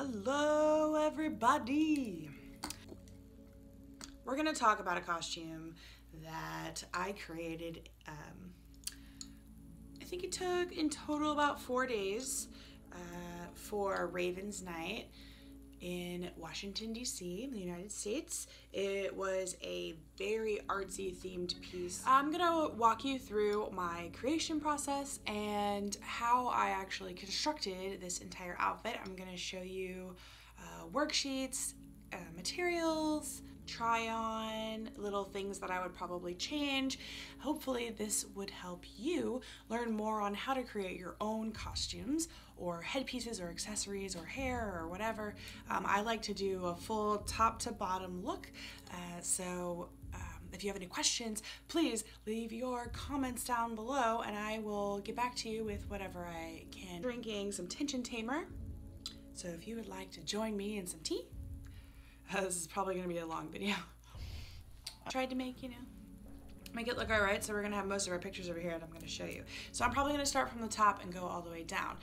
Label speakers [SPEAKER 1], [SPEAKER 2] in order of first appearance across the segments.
[SPEAKER 1] Hello everybody! We're gonna talk about a costume that I created. I think it took in total about 4 days for Raven's Night in Washington, D.C. in the United States. It was a very artsy themed piece. I'm gonna walk you through my creation process and how I actually constructed this entire outfit. I'm gonna show you worksheets, materials, try on, little things that I would probably change. Hopefully this would help you learn more on how to create your own costumes or headpieces or accessories or hair or whatever. I like to do a full top to bottom look, so if you have any questions, please leave your comments down below and I will get back to you with whatever I can. Drinking some tension tamer, so if you would like to join me in some tea, this is probably gonna be a long video. I tried to make it look all right, so we're gonna have most of our pictures over here and I'm gonna show you. So I'm probably gonna start from the top and go all the way down.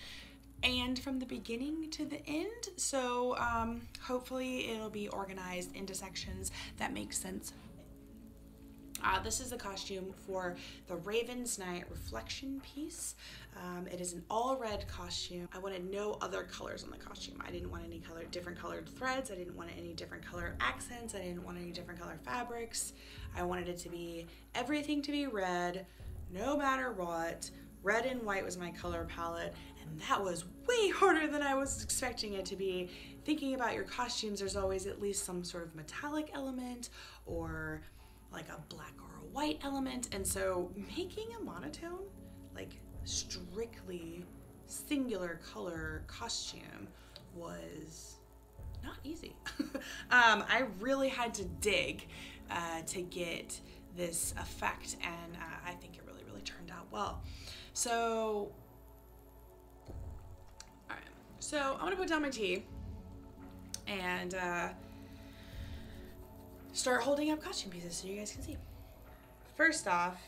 [SPEAKER 1] And from the beginning to the end, so hopefully it'll be organized into sections that make sense. This is the costume for the Raven's Night reflection piece. It is an all red costume. I wanted no other colors on the costume. I didn't want any different colored threads. I didn't want any different color accents. I didn't want any different color fabrics. I wanted it to be everything to be red, no matter what. Red and white was my color palette, and that was way harder than I was expecting it to be. Thinking about your costumes, there's always at least some sort of metallic element or like a black or a white element, and so making a monotone, like strictly singular color costume was not easy. I really had to dig to get this effect, and I think it really turned out well. So, all right, so I'm gonna put down my tea and start holding up costume pieces so you guys can see. First off,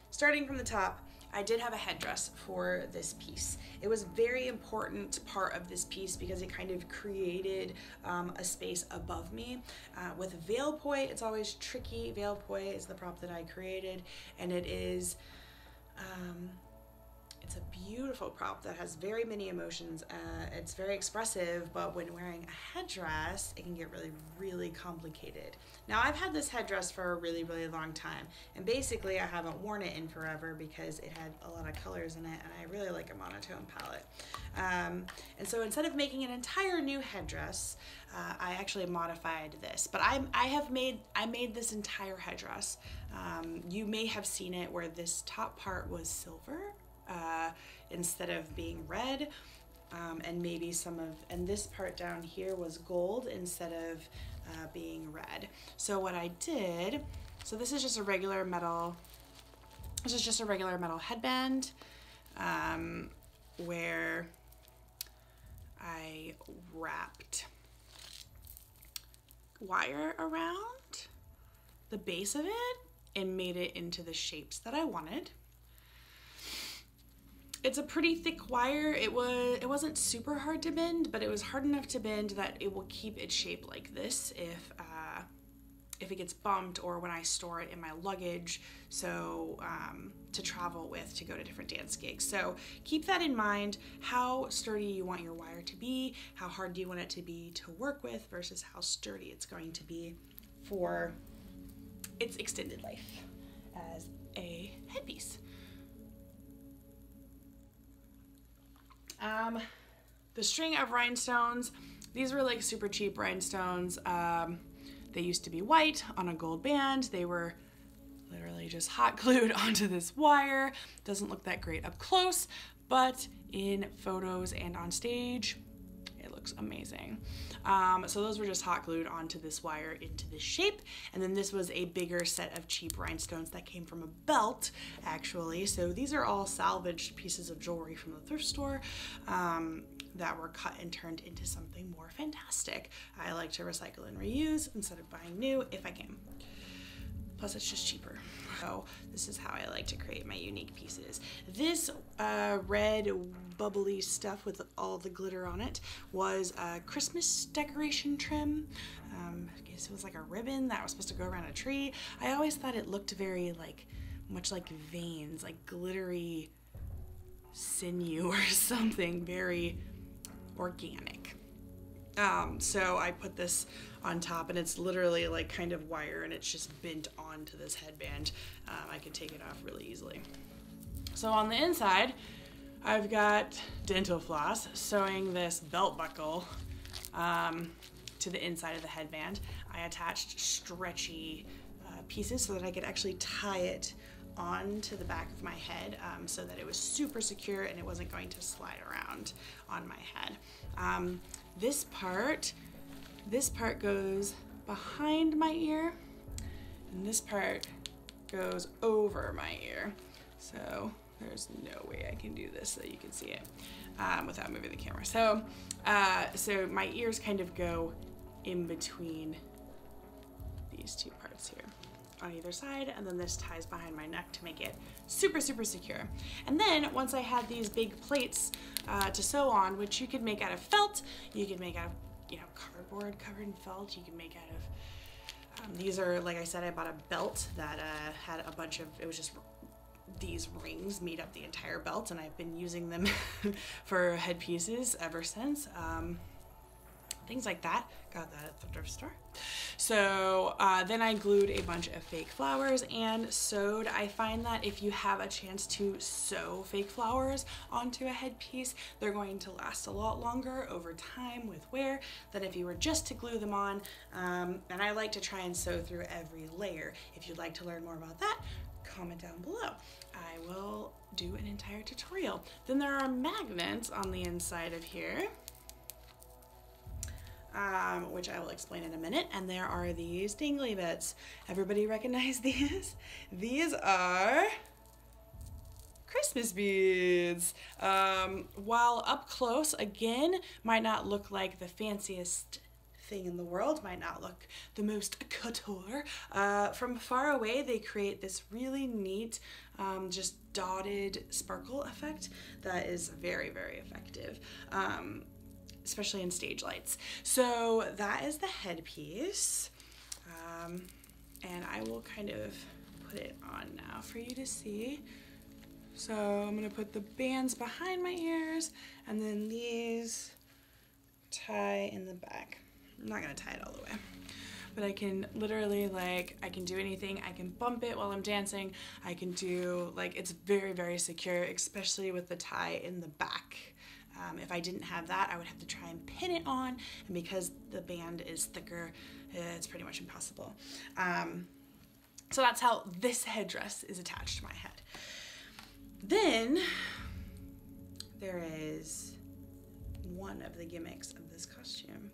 [SPEAKER 1] starting from the top, I did have a headdress for this piece. It was a very important part of this piece because it kind of created a space above me. With Veilpoi, it's always tricky. Veilpoi is the prop that I created, and it is it's a beautiful prop that has very many emotions. It's very expressive, but when wearing a headdress, it can get really complicated. Now, I've had this headdress for a really long time, and basically I haven't worn it in forever because it had a lot of colors in it, and I really like a monotone palette. And so instead of making an entire new headdress, I actually modified this. But I made this entire headdress. You may have seen it where this top part was silver instead of being red, and maybe and this part down here was gold instead of being red. So what I did, so this is just a regular metal headband, where I wrapped wire around the base of it and made it into the shapes that I wanted. It's a pretty thick wire. It wasn't super hard to bend, but it was hard enough to bend that it will keep its shape like this if it gets bumped or when I store it in my luggage, so to travel with to go to different dance gigs. So keep that in mind, how sturdy you want your wire to be, how hard do you want it to be to work with versus how sturdy it's going to be for its extended life as a headpiece. The string of rhinestones, these were like super cheap rhinestones. They used to be white on a gold band. They were literally just hot glued onto this wire. Doesn't look that great up close, but in photos and on stage, it looks amazing. So those were just hot glued onto this wire into this shape. And then this was a bigger set of cheap rhinestones that came from a belt, actually. So these are all salvaged pieces of jewelry from the thrift store that were cut and turned into something more fantastic. I like to recycle and reuse instead of buying new if I can. Plus it's just cheaper. So this is how I like to create my unique pieces. This red bubbly stuff with all the glitter on it was a Christmas decoration trim. I guess it was like a ribbon that was supposed to go around a tree. I always thought it looked very much like veins, like glittery sinew or something, very organic. So I put this on top, and it's literally like kind of wire, and it's just bent onto this headband. I can take it off really easily. So on the inside, I've got dental floss sewing this belt buckle to the inside of the headband. I attached stretchy pieces so that I could actually tie it onto the back of my head, so that it was super secure and it wasn't going to slide around on my head. This part goes behind my ear, and this part goes over my ear. So there's no way I can do this so you can see it without moving the camera. So my ears kind of go in between these two parts here on either side, and then this ties behind my neck to make it super, super secure. And then once I had these big plates to sew on, which you could make out of felt, you could make out of, cardboard covered in felt, you can make out of, these are, like I said, I bought a belt that had a bunch of, it was just these rings made up the entire belt, and I've been using them for headpieces ever since. Things like that. Got that at the thrift store. So then I glued a bunch of fake flowers and sewed. I find that if you have a chance to sew fake flowers onto a headpiece, they're going to last a lot longer over time with wear than if you were just to glue them on. And I like to try and sew through every layer. If you'd like to learn more about that, comment down below. I will do an entire tutorial. Then there are magnets on the inside of here, which I will explain in a minute. And there are these dingly bits. Everybody recognize these? These are Christmas beads. While up close, again, might not look like the fanciest thing in the world, might not look the most couture. From far away, they create this really neat, just dotted sparkle effect that is very, very effective. Especially in stage lights. So that is the headpiece, and I will kind of put it on now for you to see. So I'm gonna put the bands behind my ears, and then these tie in the back. I'm not gonna tie it all the way, but I can literally, I can do anything. I can bump it while I'm dancing. I can do, it's very, very secure, especially with the tie in the back. If I didn't have that, I would have to try and pin it on, and because the band is thicker, it's pretty much impossible. So that's how this headdress is attached to my head. Then there is one of the gimmicks of this costume.